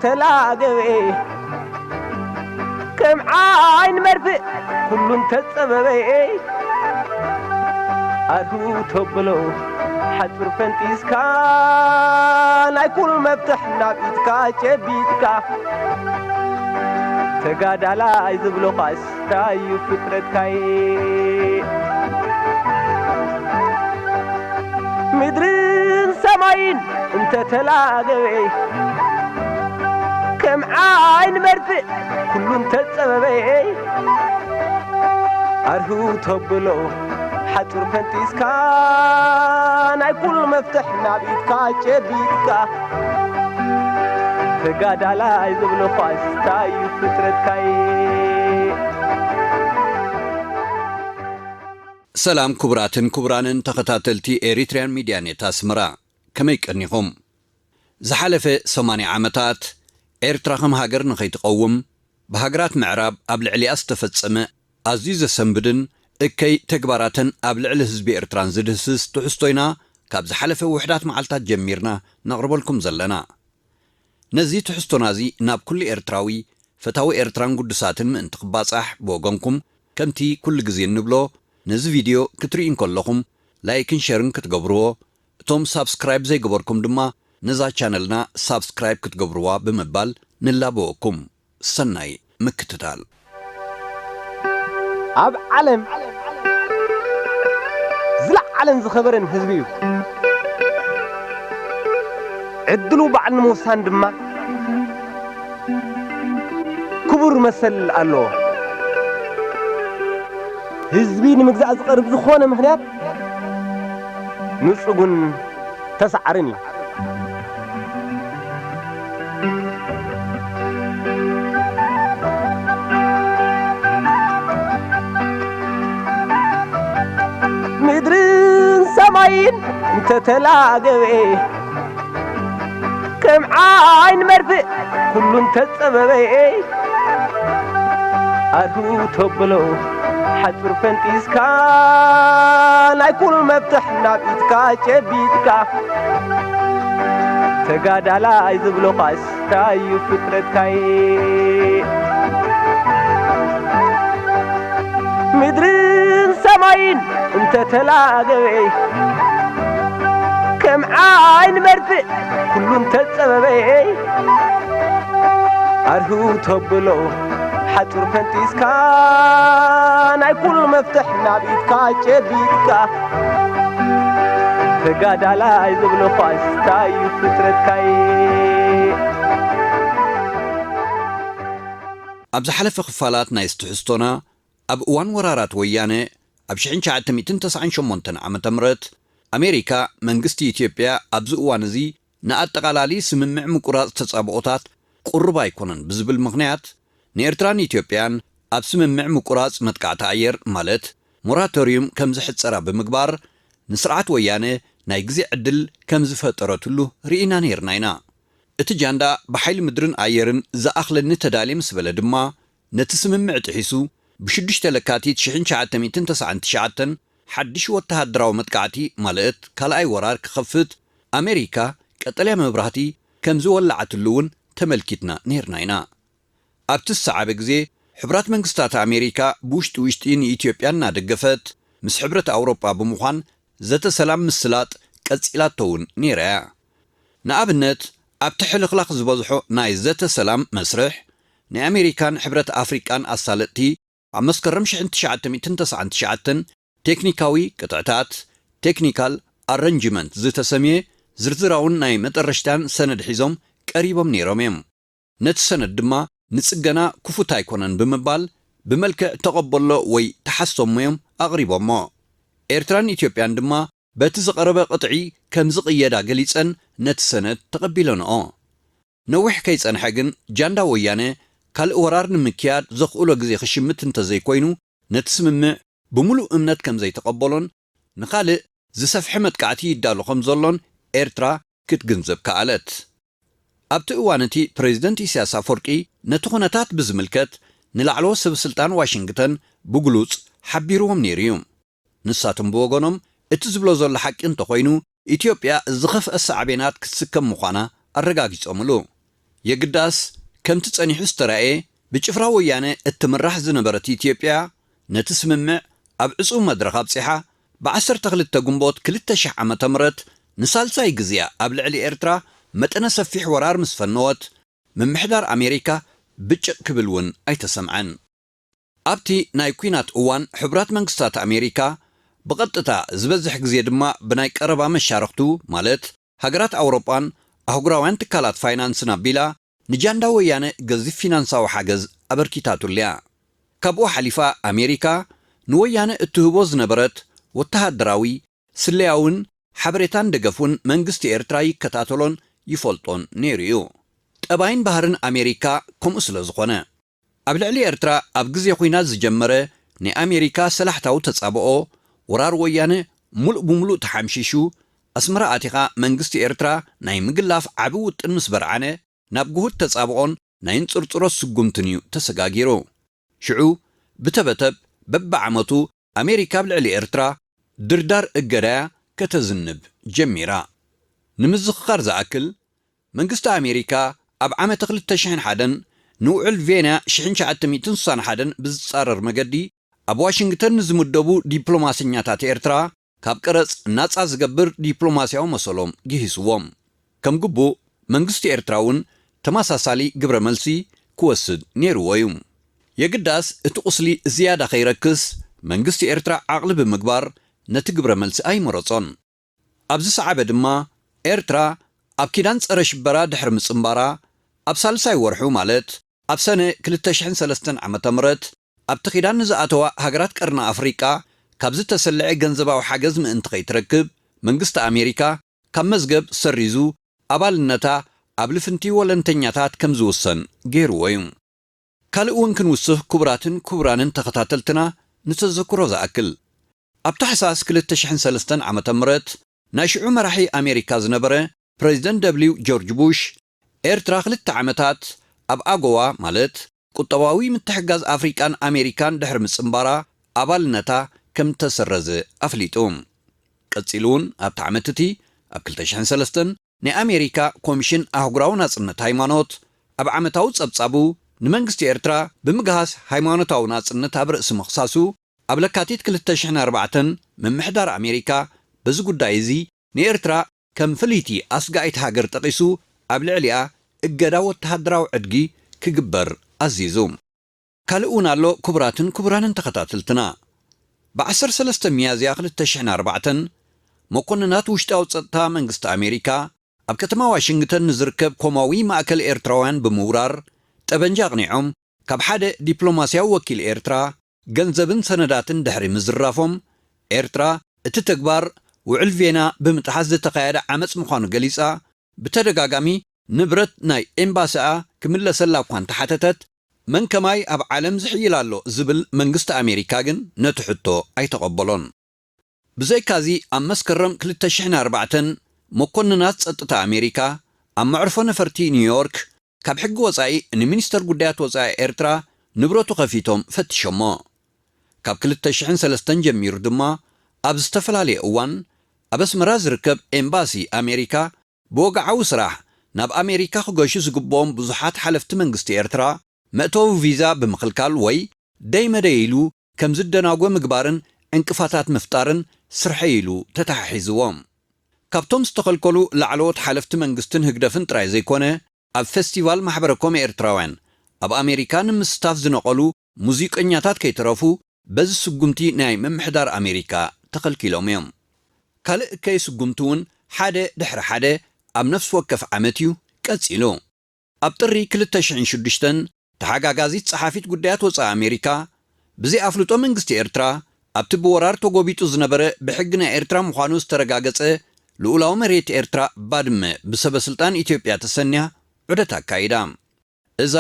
تلاقي كم عين مرفق كل تتصببي أرهو تبلو حتر فانتيس كان كل مفتحنا بيتكا جبيتكا تقاد على يزبلو قاس تايو فترتكاي مدرين سماين انت تلاقي كم عين مرفق كل تتصببي أرهو تبلو حتر فانتيس كان كل مفتحنا بيتكا جبيتكا تقاد على يزبلو قاس تايو فترتكاي سلام كبراتن كبرانن تخطاتلتي إريتريان ميديا نت أسمرا كميك أنيهم زحلفة 8 عامتات إرترا خم هاجر نخيتقوم بهاجرات معراب قبل علي أستفتصم عزيز سنبدن إكي تكباراتن قبل علي حزب إرتران زدهسس تحستوينا كاب زحلفة وحدات معلتات جميرنا نقرب لكم زلنا نزي تحستونازي ناب كل إرتراوي فتاوي إرتران قدساتن من تقباصح بوغنكم كمتي كل جزين نبلو نزي فيديو كترين كلكم لايكن شيرن كتقبروه توم سابسكرايب زي قبركم دما نزا چانلنا سابسكرايب كتقبروه بمبال نلابوكم سناي مكتتال أب علم زلع علم زخبرن حزبيو عدلو بعد موسان دما كبر مسل الله حزبي نمجزع زقرب زخونه مخنيات نصقن تسعرني مدرين سماين انت تلاقي كم عين مرفق كل تتصببي أرهو تبلو حتر فانتيس كان كل مفتحنا بيتكا جبيتكا تقاد على يزبلو قاس تايو فترتكاي مدرين سماين انت تلاقي كم عين مرفق كل تتصببي أرهو تبلو حتر فانتيس كان كل مفتحنا بيتكا جبيتكا تقاد على يزبلو قاس تايو فترتكاي أبز حلف خفالات نايس تحستونا أب وان ورارات وياني أب شحين شاعتمي تنتسعين شمونتن عام تمرت أمريكا منغستي إثيوبيا أبز وانزي نأتقالالي سممع مقراض تتصابقوتات قربا يكونن بزبل مغنيات نيرتران إثيوبيان أب سممع مقراض متقعت عير مالت موراتوريوم كم زحت سرا بمقبار نسرعت وياني نايقزي عدل كم زفترتلو رئينا نيرناينا اتجاندا بحيل مدرن عيرن زاخلن تدالي مسبله دما نتسممع تحيسو بشدش تلكاتي تشحن شعاتمي تنتسعن تشعاتن حدش وتهدراو متقعتي مالت كالاي ورار كخفت أمريكا كتليا مبرهتي كم زولعت اللون تملكتنا نيرناينا أبتسعى بقزي حبرات منقستات أمريكا بوشت ويشتين إثيوبيانا دقفت مس حبرة أوروبا بمخان زت سلام مسلات كتسئلات تون نيرا نابنت أبتحل خلاق زبازحو ناي زت سلام مسرح ني أمريكان حبرة أفريكان أصالتي عمسكرم شحن تشعتمي تنتسعن تشعتن تكنيكاوي قطعتات تكنيكال أرنجمنت زتسميه زرزراون ناي مترشتان سند حزم قريبم نيروميم نت سند دما نصغنا كفوتا يكونن بمبال بملكع تقبلو وي تحسميم اقريبومو إرتران إثيوبيان دما بتزقرب قطعي كم زقيدا غليصن نت سند تقبلونو نوح كيصن حقن جاندا ويانه كال ورار نمكياد زقولو غزي خشمت انت زي كوينو نتسممع بملو امنت كم زي تقبلون نخالق زسفح متقعتي يدالو خمزلون إرترا كتجنزب كالت أبت أوانتي بريزيدنت إسياس أفورقي نتخونتات بزملكت نلعلو سبسلطان واشنطن بغلوص حبيروهم نيريوم نساتم بوغونم اتزبلو زول حق انت خوينو إثيوبيا زخف السعبينات كتسكم مخانا الرقاقيص أملو የግዳስ ከምቲ ጸኒሑ ዝተረአየ ብጭፍራ ወያነ እትምራሕ ዝነበረት ኢትዮጵያ ነቲ ስምምዕ ኣብ ዕጹው መድረኽ ኣብፂሓ ብ12 ግንቦት 2000 ዓመተ ምህረት ንሳልሳይ ግዝያ ኣብ ልዕሊ ኤርትራ መጠነ ሰፊሕ ወራር ምስ ፈነወት ምምሕዳር ኣሜሪካ ብጭቕ ክብል እውን ኣይተሰምዐን። ኣብቲ ናይ ኩናት እዋን ሕቡራት መንግስታት ኣሜሪካ ብቐጥታ ዝበዝሕ ግዜ ድማ ብናይ ቀረባ መሻርክቱ ማለት ሃገራት ኣውሮጳን ኣህጉራውያን ትካላት ፋይናንስን ኣቢላ ንጃንዳ ወያነ ገዚፍ ፊናንሳዊ ሓገዝ ኣበርኪታቱልያ። ካብኡ ሓሊፋ ኣሜሪካ ንወያነ እትህቦ ዝነበረት ወተሃደራዊ ስለያውን ሓበሬታን ደገፉን መንግስቲ ኤርትራ ይከታተሎን ይፈልጦን ነይሩ እዩ። ጠባይን ባህርን ኣሜሪካ ከምኡ ስለ ዝኾነ ኣብ ልዕሊ ኤርትራ ኣብ ግዜ ኩናት ዝጀመረ ናይ ኣሜሪካ ሰላሕታዊ ተጻብኦ ወራር ወያነ ሙሉእ ብምሉእ ተሓምሺሹ ኣስመራ ኣቲኻ መንግስቲ ኤርትራ ናይ ምግላፍ ዓቢ ውጥን ምስ በርዓነ ናብ ጉሁድ ተጻብኦን ናይ ንጽርጽሮት ስጉምትን እዩ ተሰጋጊሩ። ሽዑ ብተበተብ በብዓመቱ ኣሜሪካ ኣብ ልዕሊ ኤርትራ ድርዳር እገዳያ ከተዝንብ ጀሚራ። ንምዝኽኻር ዝኣክል መንግስቲ ኣሜሪካ ኣብ ዓመት 2001 ንውዕል ቬና 1961 ብዝጻረር መገዲ ኣብ ዋሽንግተን ዝምደቡ ዲፕሎማስኛታት ኤርትራ ካብ ቀረጽ ናጻ ዝገብር ዲፕሎማስያዊ መሰሎም ግሂስዎም። ከም ግቡእ መንግስቲ ኤርትራ እውን ተመሳሳሊ ግብረ መልሲ ክወስድ ነይርዎ እዩ። የግዳስ እቲ ቁስሊ ዝያዳ ኸይረክስ መንግስቲ ኤርትራ ዓቕሊ ብምግባር ነቲ ግብረ መልሲ ኣይመረጾን። ኣብዚ ሰዓበ ድማ ኤርትራ ኣብ ኪዳን ጸረ ሽበራ ድሕሪ ምጽምባራ ኣብ ሳልሳይ ወርሑ ማለት ኣብ ሰነ 2003 ዓመተ ምህረት ኣብቲ ኺዳን ንዝኣተዋ ሃገራት ቀርና ኣፍሪቃ ካብ ዝተሰልዐ ገንዘባዊ ሓገዝ ምእንቲ ኸይትረክብ መንግስቲ ኣሜሪካ ካብ መዝገብ ሰሪዙ ኣባልነታ ኣብ ልፍንቲ ወለንተኛታት ከም ዝውሰን ገይርዎ እዩ። ካልእ እውን ክንውስኽ ክቡራትን ክቡራንን ተኸታተልትና ንተዘክሮ ዝኣክል ኣብ ታሕሳስ 2003 ዓመተ ምህረት ናይ ሽዑ መራሒ ኣሜሪካ ዝነበረ ፕሬዚደንት ደብሊው ጆርጅ ቡሽ ኤርትራ 2 ዓመታት ኣብ ኣጎዋ ማለት ቁጠባዊ ምትሕጋዝ ኣፍሪቃን ኣሜሪካን ድሕሪ ምጽምባራ ኣባልነታ ከም ተሰረዘ ኣፍሊጡ። ቀጺሉ እውን ኣብቲ ዓመት እቲ ኣብ 2003 ናይ ኣሜሪካ ኮሚሽን ኣህጉራዊ ናጽነት ሃይማኖት ኣብ ዓመታዊ ጸብጻቡ ንመንግስቲ ኤርትራ ብምግሃስ ሃይማኖታዊ ናጽነት ኣብ ርእሲ ምኽሳሱ ኣብ ለካቲት 2004 ምምሕዳር ኣሜሪካ በዚ ጉዳይ እዚ ንኤርትራ ከም ፍልይቲ ኣስጋኢት ሃገር ጠቒሱ ኣብ ልዕሊኣ እገዳ ወተሃደራዊ ዕድጊ ክግበር ኣዚዙ። ካልእ እውን ኣሎ ክቡራትን ክቡራንን ተኸታተልትና ብ13 ሚያዝያ 2004 መኮንናት ውሽጣዊ ጸጥታ መንግስቲ ኣሜሪካ ኣብ ከተማ ዋሽንግተን ንዝርከብ ኮማዊ ማእከል ኤርትራውያን ብምውራር ጠበንጃ ኣቕኒዖም ካብ ሓደ ዲፕሎማስያዊ ወኪል ኤርትራ ገንዘብን ሰነዳትን ድሕሪ ምዝራፎም ኤርትራ እቲ ተግባር ውዕል ቬና ብምጥሓስ ዝተኻየደ ዓመፅ ምዃኑ ገሊጻ ብተደጋጋሚ ንብረት ናይ ኤምባሲኣ ክምለሰላ እኳ እንተሓተተት መንከማይ ኣብ ዓለም ዝሕይል ኣሎ ዝብል መንግስቲ ኣሜሪካ ግን ነቲ ሕቶ ኣይተቐበሎን። ብዘይካዚ ኣብ መስከረም 2004 መኮንናት ጸጥታ ኣሜሪካ ኣብ መዕርፎ ነፈርቲ ኒውዮርክ ካብ ሕጊ ወጻኢ ንሚኒስተር ጉዳያት ወጻኢ ኤርትራ ንብረቱ ኸፊቶም ፈቲሾሞ። ካብ 2003 ጀሚሩ ድማ ኣብ ዝተፈላለየ እዋን ኣብ ኣስመራ ዝርከብ ኤምባሲ ኣሜሪካ ብወግዓዊ ስራሕ ናብ ኣሜሪካ ክገሹ ዝግብኦም ብዙሓት ሓለፍቲ መንግስቲ ኤርትራ መእተዊ ቪዛ ብምኽልካል ወይ ደይመደይ ኢሉ ከም ዝደናጎ ምግባርን ዕንቅፋታት ምፍጣርን ስርሐ ኢሉ ተተሓሒዝዎም። ካብቶም ዝተኸልከሉ ላዕለዎት ሓለፍቲ መንግስትን ህግደፍን ጥራይ ዘይኮነ ኣብ ፌስቲቫል ማሕበረኮም ኤርትራውያን ኣብ ኣሜሪካ ንምስታፍ ዝነቐሉ ሙዚቀኛታት ከይተረፉ በዚ ስጉምቲ ናይ ምምሕዳር ኣሜሪካ ተኸልኪሎም እዮም። ካልእ ከይ ስጉምቲ እውን ሓደ ድሕሪ ሓደ ኣብ ነፍሲ ወከፍ ዓመት እዩ ቀጺሉ። ኣብ ጥሪ 2006 ተሓጋጋዚት ጸሓፊት ጉዳያት ወጻኢ ኣሜሪካ ብዘይኣፍልጦ መንግስቲ ኤርትራ ኣብቲ ብወራር ተጎቢጡ ዝነበረ ብሕጊ ናይ ኤርትራ ምዃኑ ዝተረጋገጸ ልኡላዊ መሬት ኤርትራ ባድመ ብሰበስልጣን ኢትዮጵያ ተሰንያ ዑደት ኣካይዳ። እዛ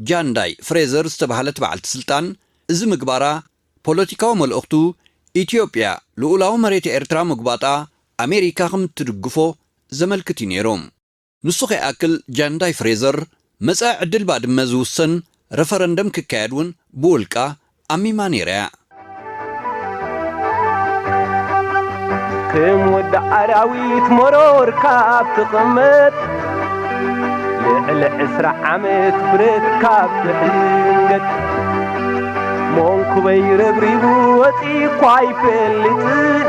ጃንዳይ ፍሬዘር ዝተባህለት በዓልቲ ስልጣን እዚ ምግባራ ፖለቲካዊ መልእኽቱ ኢትዮጵያ ልኡላዊ መሬት ኤርትራ ምግባጣ ኣሜሪካ ከም እትድግፎ ዘመልክት እዩ ነይሩ። ንሱ ከይኣክል ጃንዳይ ፍሬዘር መጻኢ ዕድል ባድመ ዝውሰን ረፈረንደም ክካየድ እውን ብውልቃ ኣሚማ ነይራ እያ። ከም ወዲ ዓራዊት መሮር ካብ ትቕመጥ لعل عسرة عمت بريد كاب تحلقت مونكو بيربريبو وطيقواي فلتن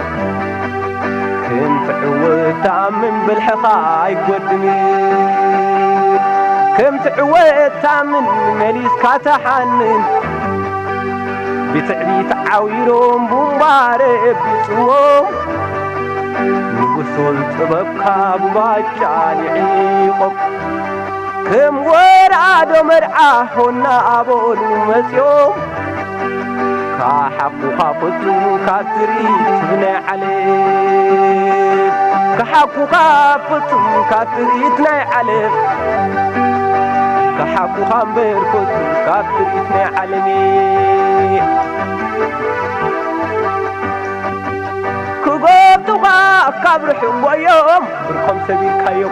كم تعوتا من بالحقاي قدمي كم تعوتا من مليس كاتحنن بتعبي تعاويرهم بمبارب بيسوهم نقصل تبكى بباجاني عيقب كم ورادو مرعاهنا أبول مسيوم كحقو خافتو كاتريت بنا عليه كحقو خافتو كاتريتنا عليه كحقو خامبر فتو كاتريتنا عليه كغبتوها كبر حويوم بركم سبيل كيوم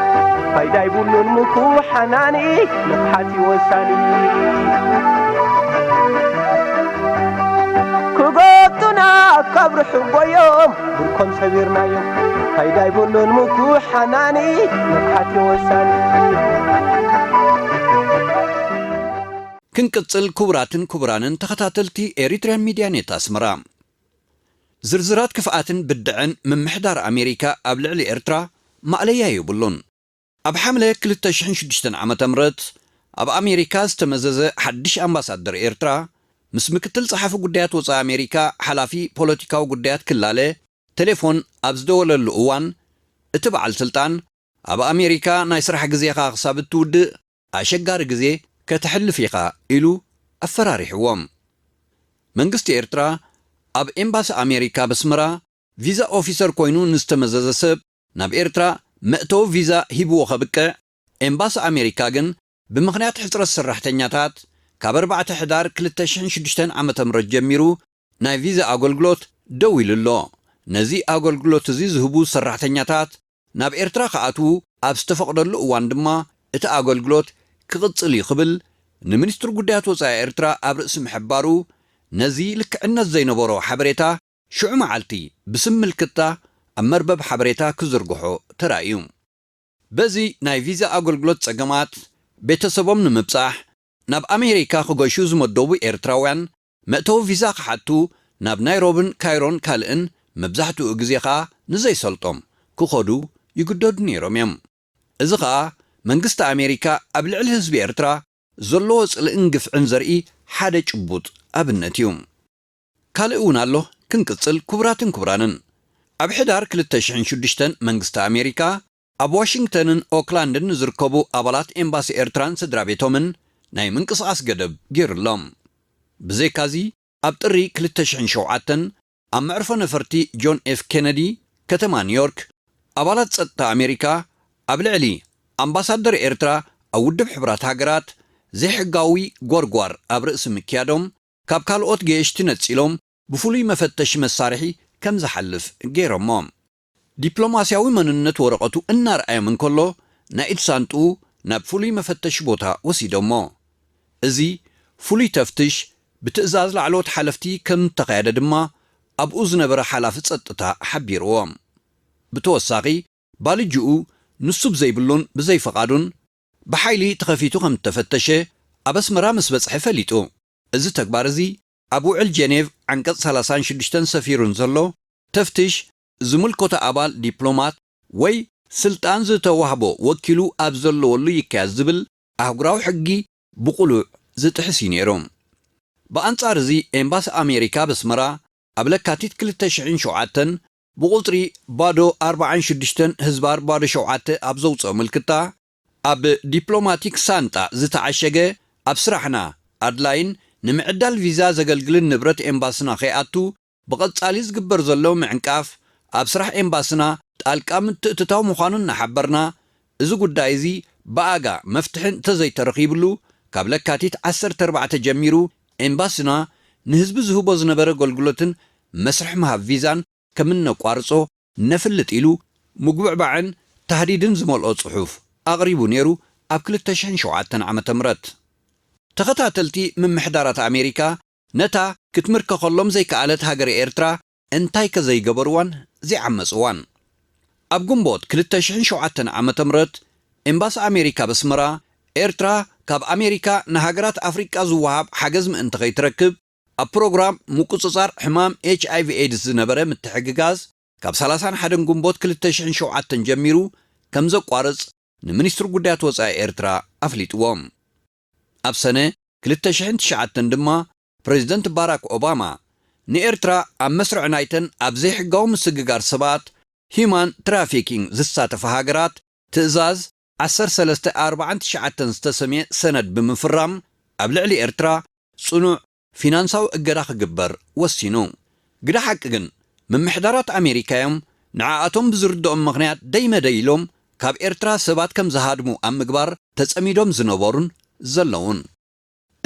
فايدا يبونون مكو حناني نبحاتي وساني كغبتونا كبر حويوم بركم سبيرنا يوم فايدا يبونون مكو حناني نبحاتي وساني ክንቅጽል ክቡራትን ክቡራንን ተኸታተልቲ ኤሪትሪያን ሚድያ ኔት ኣስመራ ዝርዝራት ክፍኣትን ብድዕን ምምሕዳር ኣሜሪካ ኣብ ልዕሊ ኤርትራ ማዕለያ ይብሉን ኣብ ሓምለ 2006 ዓመተ ምህረት ኣብ ኣሜሪካ ዝተመዘዘ ሓድሽ ኣምባሳደር ኤርትራ ምስ ምክትል ጸሓፊ ጉዳያት ወጻኢ ኣሜሪካ ሓላፊ ፖለቲካዊ ጉዳያት ክላለ ቴሌፎን ኣብ ዝደወለሉ እዋን እቲ በዓል ስልጣን ኣብ ኣሜሪካ ናይ ስራሕ ግዜኻ ክሳብ እትውድእ ኣሸጋሪ ግዜ ከተሕልፍ ኢኻ ኢሉ ኣፈራሪሕዎም መንግስቲ ኤርትራ ኣብ ኤምባሲ ኣሜሪካ በስመራ ቪዛ ኦፊሰር ኮይኑ ንዝተመዘዘ ሰብ ናብ ኤርትራ መእተዊ ቪዛ ሂብዎ ኸብቅዕ ኤምባሲ ኣሜሪካ ግን ብምኽንያት ሕፅረት ሰራሕተኛታት ካብ 4 ሕዳር 2006 ዓመተ ምህረት ጀሚሩ ናይ ቪዛ ኣገልግሎት ደው ኢሉሎ ነዚ ኣገልግሎት እዚ ዝህቡ ሰራሕተኛታት ናብ ኤርትራ ከኣትዉ ኣብ ዝተፈቕደሉ እዋን ድማ እቲ ኣገልግሎት ክቕጽል ይኽብል ንሚኒስትር ጉዳያት ወጻኢ ኤርትራ ኣብ ርእሲ ምሕባሩ ነዚ ልክዕነት ዘይነበሮ ሓበሬታ ሽዑ መዓልቲ ብስም ምልክታ ኣብ መርበብ ሓበሬታ ክዝርግሖ ተራእዩ በዚ ናይ ቪዛ ኣገልግሎት ጸገማት ቤተሰቦም ንምብጻሕ ናብ ኣሜሪካ ክገሹ ዝመደቡ ኤርትራውያን መእተዊ ቪዛ ክሓቱ ናብ ናይሮብን ካይሮን ካልእን መብዛሕትኡ ግዜ ኸኣ ንዘይሰልጦም ክኸዱ ይግደዱ ነይሮም እዮም እዚ ኸኣ መንግስቲ ኣሜሪካ ኣብ ልዕሊ ህዝቢ ኤርትራ ዘለዎ ጽልእን ግፍዕን ዘርኢ ሓደ ጭቡጥ ኣብነት እዩ ካልእ እውን ኣሎ ክንቅጽል ክቡራትን ክቡራንን ኣብ ሕዳር 2006 መንግስቲ ኣሜሪካ ኣብ ዋሽንግተንን ኦክላንድን ዝርከቡ ኣባላት ኤምባሲ ኤርትራን ስድራ ቤቶምን ናይ ምንቅስቓስ ገደብ ገይሩሎም ብዘይካዚ ኣብ ጥሪ 2007 ኣብ መዕርፎ ነፈርቲ ጆን ኤፍ ኬነዲ ከተማ ኒውዮርክ ኣባላት ጸጥታ ኣሜሪካ ኣብ ልዕሊ ኣምባሳደር ኤርትራ ኣብ ውድብ ሕብራት ሃገራት ዘይሕጋዊ ጎርጓር ኣብ ርእሲ ምክያዶም ካብ ካልኦት ገየሽቲ ነጺሎም ብፍሉይ መፈተሺ መሳርሒ ከም ዝሓልፍ ገይሮሞ ዲፕሎማስያዊ መንነት ወረቐቱ እናርኣዮም እንከሎ ናይ ኢድ ሳንጡኡ ናብ ፍሉይ መፈተሺ ቦታ ወሲዶሞ እዚ ፍሉይ ተፍትሽ ብትእዛዝ ላዕሎት ሓለፍቲ ከም ተኻየደ ድማ ኣብኡ ዝነበረ ሓላፊ ጸጥታ ሓቢርዎም ብተወሳኺ ባልጅኡ ንሱ ብዘይብሉን ብዘይፈቓዱን ብሓይሊ ተኸፊቱ ከም ተፈተሸ ኣብ ኣስመራ ምስ በጽሐ ፈሊጡ እዚ ተግባር እዚ ኣብ ውዕል ጄኔቭ ዓንቀጽ 36 ሰፊሩን ዘሎ ተፍትሽ ዝምልከቶ ኣባል ዲፕሎማት ወይ ስልጣን ዝተዋህቦ ወኪሉ ኣብ ዘለወሉ ይካየድ ዝብል ኣህጉራዊ ሕጊ ብቑሉዕ ዝጥሕስ እዩ ነይሩ ብኣንጻር እዚ ኤምባሲ ኣሜሪካ በስመራ ኣብ ለካቲት 2007 ብቁፅሪ ባዶ 46 ህዝባር ባዶ 7 ኣብ ዘውፅኦ ምልክታ ኣብ ዲፕሎማቲክ ሳንጣ ዝተዓሸገ ኣብ ስራሕና ኣድላይን ንምዕዳል ቪዛ ዘገልግልን ንብረት ኤምባስና ኸይኣቱ ብቐጻሊ ዝግበር ዘሎ ምዕንቃፍ ኣብ ስራሕ ኤምባስና ጣልቃ ምትእትታው ምዃኑን ናሓበርና እዚ ጉዳይ እዚ ብኣጋ መፍትሕን ተዘይተረኺብሉ ካብ ለካቲት 14 ጀሚሩ ኤምባስና ንህዝቢ ዝህቦ ዝነበረ ኣገልግሎትን መስርሕ ምሃብ ቪዛን ከምነቋርጾ ነፍልጥ ኢሉ ምጉዕባዕን ተህዲድን ዝመልኦ ጽሑፍ ኣቕሪቡ ነይሩ ኣብ 2007 ዓመተ ምህረት ተኸታተልቲ ምምሕዳራት ኣሜሪካ ነታ ክትምርከኸሎም ዘይከኣለት ሃገር ኤርትራ እንታይ ከዘይገበርዋን ዘይዓመፅዋን ኣብ ግንቦት 2007 ዓመተ ምህረት ኤምባሲ ኣሜሪካ በስመራ ኤርትራ ካብ ኣሜሪካ ንሃገራት ኣፍሪቃ ዝወሃብ ሓገዝ ምእንቲ ከይትረክብ ኣብ ፕሮግራም ምቁፅጻር ሕማም ኤችኣይቪ ኤድስ ዝነበረ ምትሕግጋዝ ካብ 31 ግንቦት 2007 ጀሚሩ ከም ዘቋርጽ ንሚኒስትሪ ጉዳያት ወጻኢ ኤርትራ ኣፍሊጥዎም። ኣብ ሰነ 2009 ድማ ፕሬዚደንት ባራክ ኦባማ ንኤርትራ ኣብ መስርዕ ናይተን ኣብ ዘይሕጋዊ ምስግጋር ሰባት ሂማን ትራፊኪንግ ዝሳተፈ ሃገራት ትእዛዝ 1349 ዝተሰምየ ሰነድ ብምፍራም ኣብ ልዕሊ ኤርትራ ጽኑዕ ፊናንሳዊ እገዳ ክግበር ወሲኑ። ግዳ ሓቂ ግን ምምሕዳራት ኣሜሪካ እዮም ንዓኣቶም ብዝርድኦም ምኽንያት ደይመደይሎም ካብ ኤርትራ ሰባት ከም ዝሃድሙ ኣብ ምግባር ተጸሚዶም ዝነበሩን ዘለውን።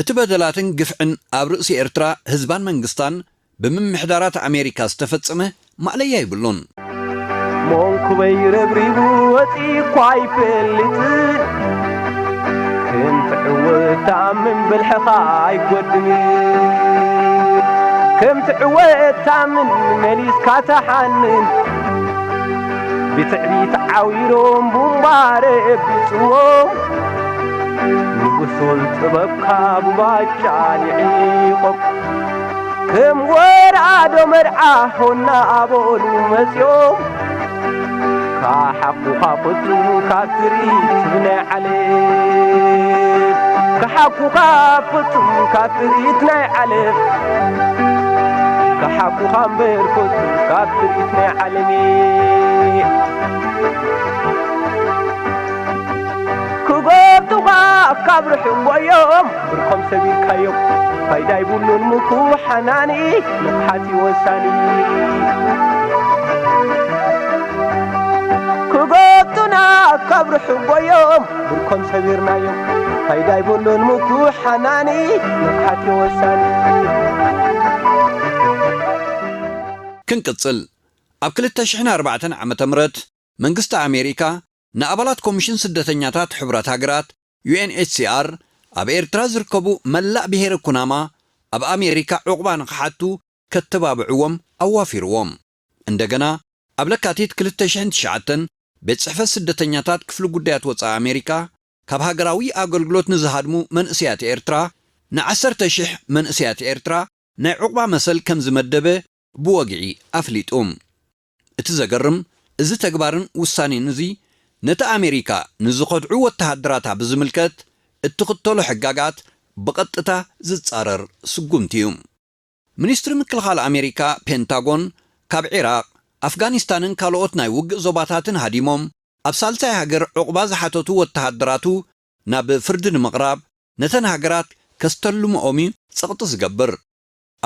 እቲ በደላትን ግፍዕን ኣብ ርእሲ ኤርትራ ህዝባን መንግስታን ብምምሕዳራት ኣሜሪካ ዝተፈጸመ ማዕለያ ይብሉን። ሞንኩበይ ረብሪቡ ወፂኳ ይፈልጥን ከምትዕወት ተኣምን ብልሕኻ ኣይጐድንን ከምትዕወት ተኣምን መሊስካ ተሓንን ብትዕቢት ዓዊሮም ቡምባረ ቢጽዎም ንጉሶን ጥበብካ ብባጫ ልዒቖም ከም ወራዶ መርዓ ሆና ኣቦሉ መጺኦም ካሓኩኻ ፍጹም ካብ ትርኢት ናይ ዓለም ካሓኩኻ ፍጹም ካብ ትርኢት ናይ ዓለም ካሓኩኻ እምበር ፍጹም ካብ ትርኢት ናይ ዓለም ክጐብጡኻ ካብ ርሕጐዮም ብርኮም ሰቢልካዮም ፋይዳ ይብሉን ምኩሕ ሓናኒ ንቕሓቲ ወሳኒ ክጐብጡና ካብ ርሕጐዮም ብርኮም ሰቢርናዮም ፋይዳ ይብሉን ምኩሕ ሓናኒ ንቕሓቲ ወሳኒ ክንቅጽል ኣብ 2004 ዓመተ ምህረት መንግስቲ ኣሜሪካ ንኣባላት ኮሚሽን ስደተኛታት ሕብረት ሃገራት UNHCR ኣብ ኤርትራ ዝርከቡ መላእ ብሄረ ኩናማ ኣብ ኣሜሪካ ዕቑባ ንኽሓቱ ከተባብዕዎም ኣዋፊርዎም። እንደገና ኣብ ለካቲት 2009 ቤት ጽሕፈት ስደተኛታት ክፍሊ ጉዳያት ወጻኢ ኣሜሪካ ካብ ሃገራዊ ኣገልግሎት ንዝሃድሙ መንእስያት ኤርትራ ን10,000 መንእስያት ኤርትራ ናይ ዕቑባ መሰል ከም ዝመደበ ብወግዒ ኣፍሊጡም። እቲ ዘገርም እዚ ተግባርን ውሳኔን እዚ ነቲ ኣሜሪካ ንዝኸድዑ ወተሃደራታ ብዝምልከት እትኽተሎ ሕጋጋት ብቐጥታ ዝጻረር ስጉምቲ እዩ። ሚኒስትሪ ምክልኻል ኣሜሪካ ፔንታጎን ካብ ዒራቅ ኣፍጋኒስታንን ካልኦት ናይ ውግእ ዞባታትን ሃዲሞም ኣብ ሳልሳይ ሃገር ዕቑባ ዝሓተቱ ወተሃደራቱ ናብ ፍርዲ ንምቕራብ ነተን ሃገራት ከስተልምኦም ጸቕጢ ዝገብር።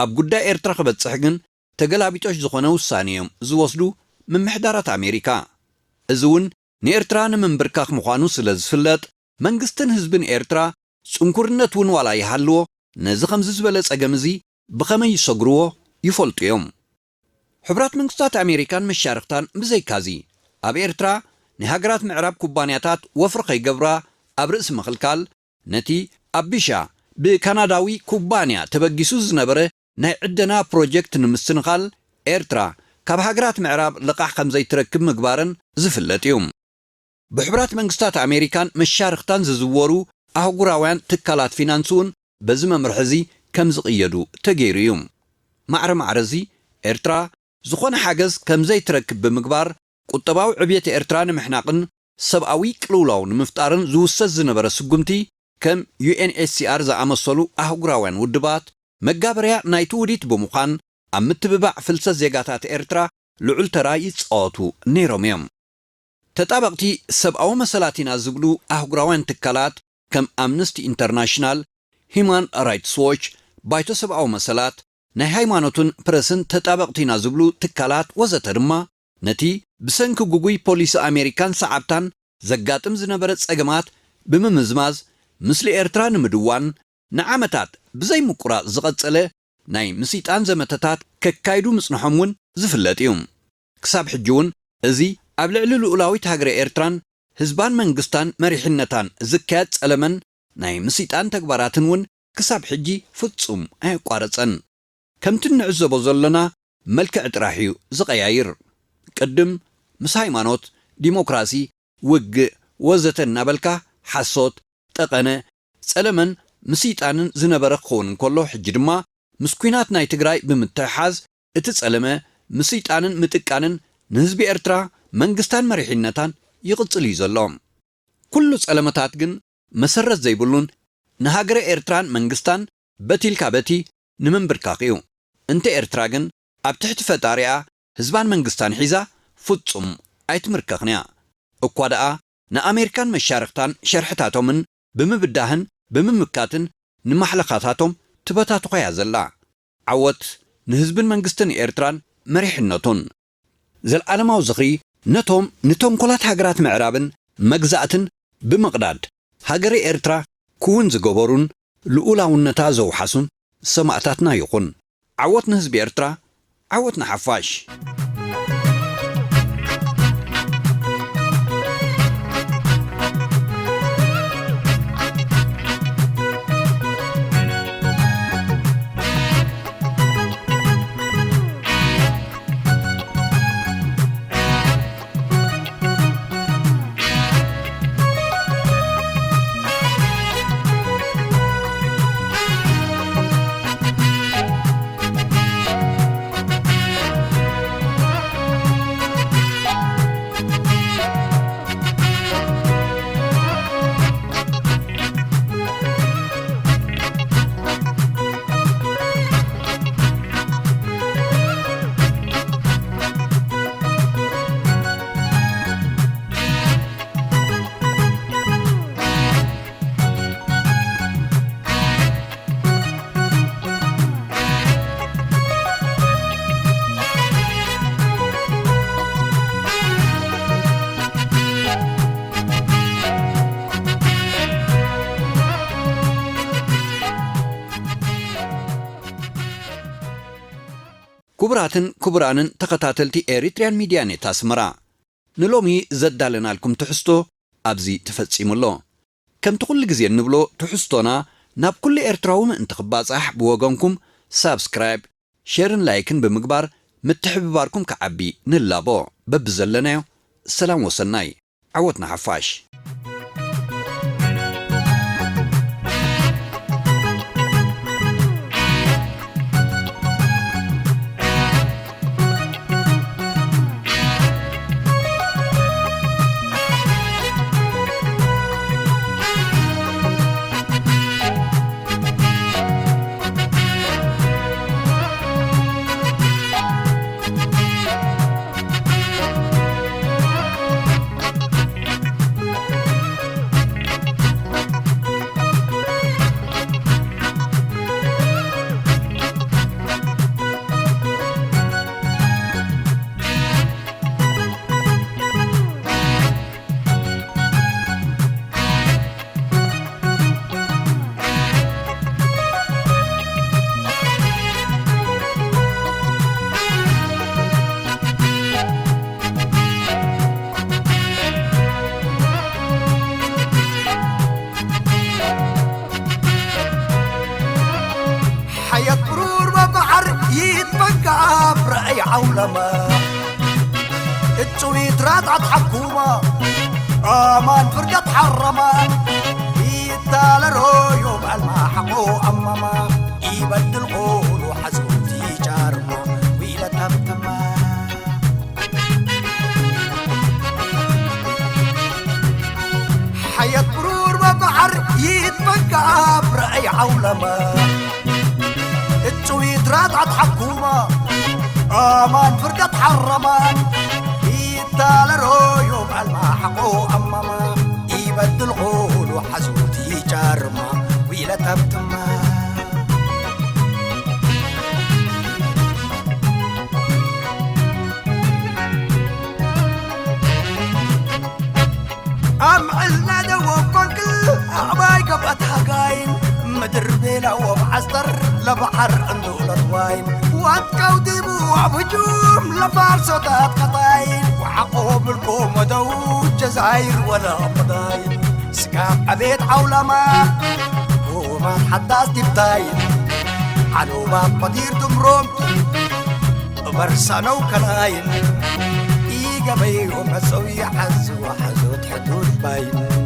ኣብ ጉዳይ ኤርትራ ክበጽሕ ግን ተገላቢጦሽ ዝኾነ ውሳኔ እዮም ዝወስዱ ምምሕዳራት ኣሜሪካ። እዚ እውን ንኤርትራ ንምንብርካኽ ምዃኑ ስለ ዝፍለጥ መንግስትን ህዝብን ኤርትራ ጽንኩርነት እውን ዋላ ይሃልዎ ነዚ ከምዚ ዝበለ ጸገም እዚ ብኸመይ ይሰግርዎ ይፈልጡ እዮም። ሕብራት መንግስታት ኣሜሪካን መሻርክታን ብዘይካዚ ኣብ ኤርትራ ንሃገራት ምዕራብ ኩባንያታት ወፍሪ ከይገብራ ኣብ ርእሲ ምኽልካል ነቲ ኣብ ቢሻ ብካናዳዊ ኩባንያ ተበጊሱ ዝነበረ ናይ ዕደና ፕሮጀክት ንምስትንኻል ኤርትራ ካብ ሃገራት ምዕራብ ልቓሕ ከም ዘይትረክብ ምግባርን ዝፍለጥ እዩ። ብሕብራት መንግስታት ኣሜሪካን መሻርክታን ዝዝወሩ ኣህጉራውያን ትካላት ፊናንስ እውን በዚ መምርሒ እዚ ከም ዝቕየዱ ተገይሩ እዩ። ማዕረ እዚ ኤርትራ ዝኾነ ሓገዝ ከም ዘይትረክብ ብምግባር ቁጠባዊ ዕብየት ኤርትራ ንምሕናቕን ሰብኣዊ ቅልውላው ንምፍጣርን ዝውሰድ ዝነበረ ስጉምቲ ከም UNHCR ዝኣመሰሉ ኣህጉራውያን ውድባት መጋበርያ ናይቲ ውዲት ብምዃን ኣብ ምትብባዕ ፍልሰት ዜጋታት ኤርትራ ልዑል ተራ ይጻወቱ ነይሮም እዮም። ተጣበቕቲ ሰብኣዊ መሰላቲና ዝብሉ ኣህጉራውያን ትካላት ከም ኣምነስቲ ኢንተርናሽናል፣ ሂማን ራይትስ ዎች፣ ባይቶ ሰብኣዊ መሰላት፣ ናይ ሃይማኖትን ፕረስን ተጣበቕቲና ዝብሉ ትካላት ወዘተ ድማ ነቲ ብሰንኪ ጉጉይ ፖሊሲ ኣሜሪካን ሰዓብታን ዘጋጥም ዝነበረ ጸገማት ብምምዝማዝ ምስሊ ኤርትራ ንምድዋን ንዓመታት ብዘይ ምቁራጽ ዝቐጸለ ናይ ምሲጣን ዘመተታት ከካይዱ ምጽንሖም እውን ዝፍለጥ እዩ። ክሳብ ሕጂ እውን እዚ ኣብ ልዕሊ ልኡላዊት ሃገረ ኤርትራን ህዝባን መንግስታን መሪሕነታን ዝካየድ ጸለመን ናይ ምሲጣን ተግባራትን እውን ክሳብ ሕጂ ፍጹም ኣይቋረጸን። ከምቲ ንዕዘቦ ዘለና መልክዕ ጥራሕ እዩ ዝቐያይር። ቅድም ምስ ሃይማኖት፣ ዲሞክራሲ፣ ውግእ ወዘተ እናበልካ ሓሶት ጠቐነ ጸለመን ምሲጣንን ዝነበረ ክኸውን እንከሎ ሕጂ ድማ ምስ ኩናት ናይ ትግራይ ብምትሕሓዝ እቲ ጸለመ ምሲጣንን ምጥቃንን ንህዝቢ ኤርትራ መንግስታን መሪሕነታን ይቕጽል እዩ ዘሎ ኩሉ ጸለመታት ግን መሰረት ዘይብሉን ንሃገረ ኤርትራን መንግስታን በቲልካ በቲ ንምንብርካኽ እዩ እንተ ኤርትራ ግን ኣብ ትሕቲ ፈጣሪኣ ህዝባን መንግስታን ሒዛ ፍጹም ኣይትምርከኽን እያ እኳ ደኣ ንኣሜሪካን መሻርክታን ሸርሕታቶምን ብምብዳህን ብምምካትን ንማሕለኻታቶም ትበታትኾ እያ ዘላ ዓወት ንህዝብን መንግስትን ኤርትራን መሪሕነቱን ዘለዓለማዊ ዝኽሪ ነቶም ንተንኰላት ሃገራት ምዕራብን መግዛእትን ብምቕዳድ ሃገረ ኤርትራ ክውን ዝገበሩን ልኡላውነታ ዘውሓሱን ሰማዕታትና ይኹን ዓወት ንህዝቢ ኤርትራ ዓወት ንሓፋሽ كبراتن كبرانن تخطاتلتي إريتريان ميديا نت أسمرا نلومي زدالنا لكم تحستو أبزي تفتصيمولو كم تقول لجزير نبلو تحستونا ناب كل إرتراوم انتخبات أحب وجنكم سابسكرايب شيرن لايكن بمقبار متحب باركم كعبي نلابو ببزلنا السلام وصلناي عوتنا حفاش عولما التويت رادعت حكومة أمان فرقت حرما يتال رويو بالماحقو أمما يبدل قول وحزوتي جارما ويلا تمتما حياة برور وبحر يتفقع برأي عولما التويت رادعت حكومة أمان فرقت حرمان يتال رويو بالماحقو أمما يبدل قول وحزوتي جارما ويلا تمتما أم عزنا دوب فنكل أعباي قبطها قاين مدر بيلا وبعستر لبحر اندول الواين واتكو ديبو وعبجوم لفارسوتات قطاين وحقوب الكوم ودود جزاير ولا قضاين سكاب عبيد عولما وما حداس دبتاين عنوبات مدير دمروم برسانو كلاين إيقا بيهم هسوي حز وحزوت حدود باين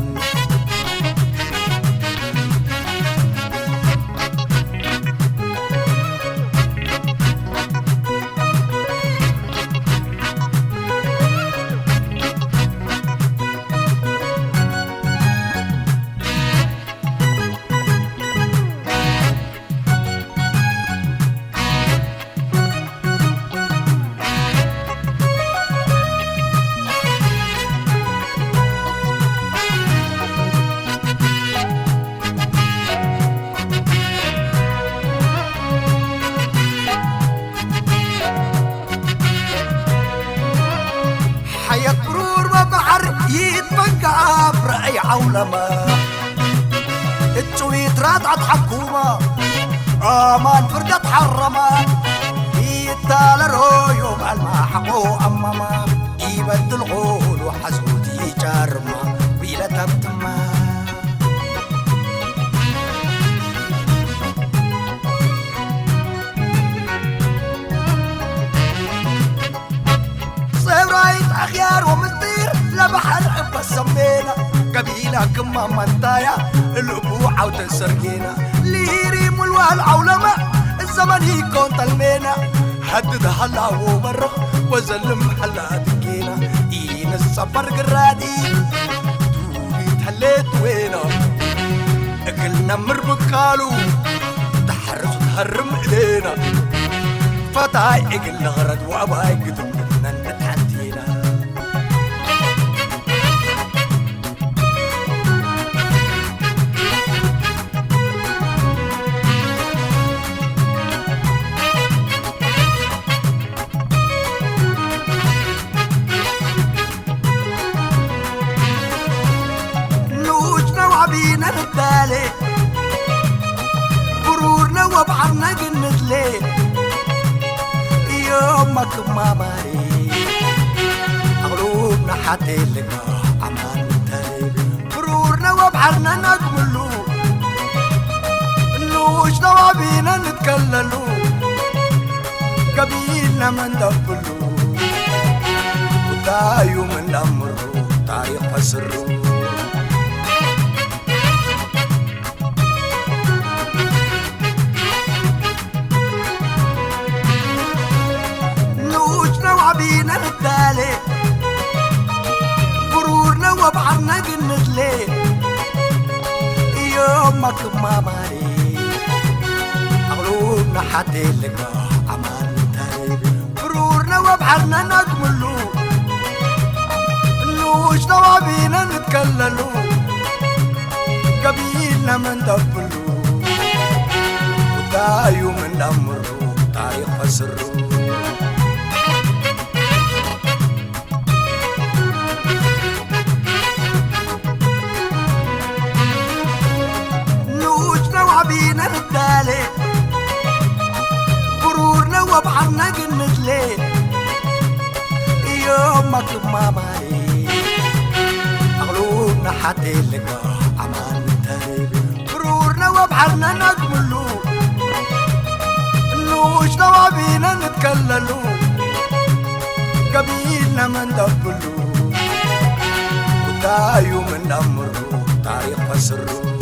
عولما التويت رادعت حكومة أمان فردت حرمة يتالرو يوم المحقو أمما يبدل غول وحزوتي جارما بلا تبتما صيرايت أخيار ومطير لبحر عبا سمينا قبيلة كما منطايا الأبوعة وتسرقينا ليريم والعولماء الزمن يكون تلمينا حدد هلا وبرغ وزلم هلا دقينا إين الصبر قرادي دوبي تحليت وينا أكلنا مربكالو تحرف تهرم إلينا فتاي إقل غرد وأباي قدم قدنا نتحدينا بينا ردالي برورنا وبحرنا قنت ليه يومك ما ماري قلوبنا حتى لقى عمان نتالي برورنا وبحرنا نقبلو نوشنا وبينا نتكللو قبيلنا من دبلو ودايو من أمرو تاريخ فسرو بينا ردالي برورنا وبحرنا قنت ليه يومك ما ماري قلوبنا حتى لقى عمان نتالي برورنا وبحرنا نقملو نوشنا وبينا نتكللو قبيلنا من دبلو ودايو من أمرو تاريخ فسرو بينا ردالي برورنا وبحرنا قنت ليه يومك ما ماري قلوبنا حتى لقى عمان نتالي برورنا وبحرنا نقملو نوشنا وبينا نتكللو قبيلنا من دبلو ودايو من أمرو تاريخ فسرو